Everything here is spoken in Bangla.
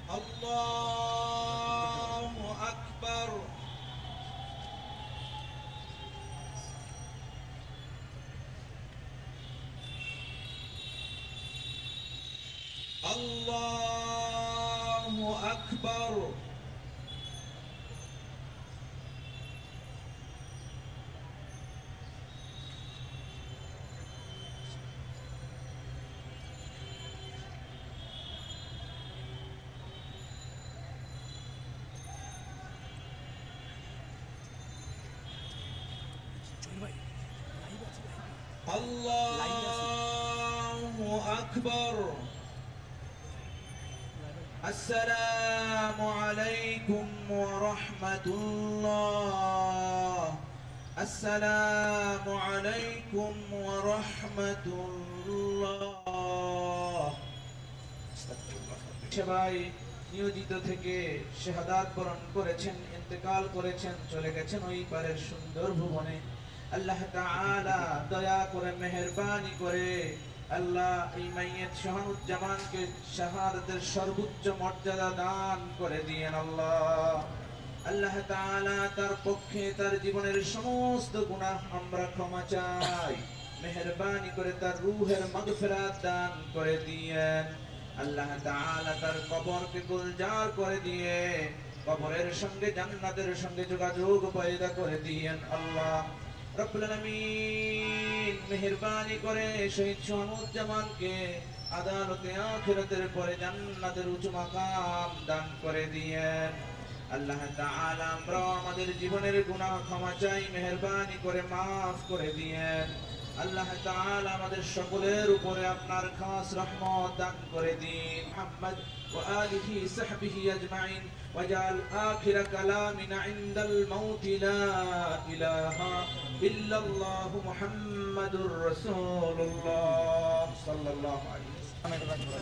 الله أكبر الله أكبر الله أكبر السلام عليكم ورحمة الله السلام عليكم ورحمة الله সবাই নিয়োজিত থেকে শাহাদাত বরণ করেছেন, ইন্তেকাল করেছেন, চলে গেছেন ওই পারের সুন্দর ভুবনে। আল্লাহ তাআলা দয়া করে মেহেরবানি করে আল্লাহ এই মাইয়িত শাহানুজ্জামানকে শাহাদাতের সর্বোচ্চ মর্যাদা দান করে দিয়েন। আল্লাহ আল্লাহ তাআলা তার পক্ষে তার জীবনের সমস্ত গুনাহ আমরা ক্ষমা চাই, মেহেরবানি করে তার রূহের মাগফিরাত দান করে দিয়েন। আল্লাহ তাআলা তার কবরকে গুলজার করে দিয়ে কবরের সঙ্গে জান্নাতের সঙ্গে যোগাযোগ পয়দা করে দিয়েন। আল্লাহ রব্বুল আলামিন মেহেরবানি করে শহীদ শাহানুজ্জামানকে আদালতে আখিরাতের পরে জান্নাতের উঁচু মাকাম দান করে দিয়েন। আল্লাহ তাআলা আমরা আমাদের জীবনের গুনাহ ক্ষমা চাই, মেহেরবানি করে maaf করে দিয়েন। আল্লাহ তাআলা আমাদের সকলের উপরে আপনার খাস রহমত দান করে দিন। মুহাম্মদ ওয়া আলিহি সাহবিহি আজমাইন ওয়াজআল আখির কালামিনা ইনদাল মাউত লা ইলাহা ইল্লাল্লাহ মুহাম্মাদুর রাসূলুল্লাহ সাল্লাল্লাহু আলাইহি ওয়াসাল্লাম।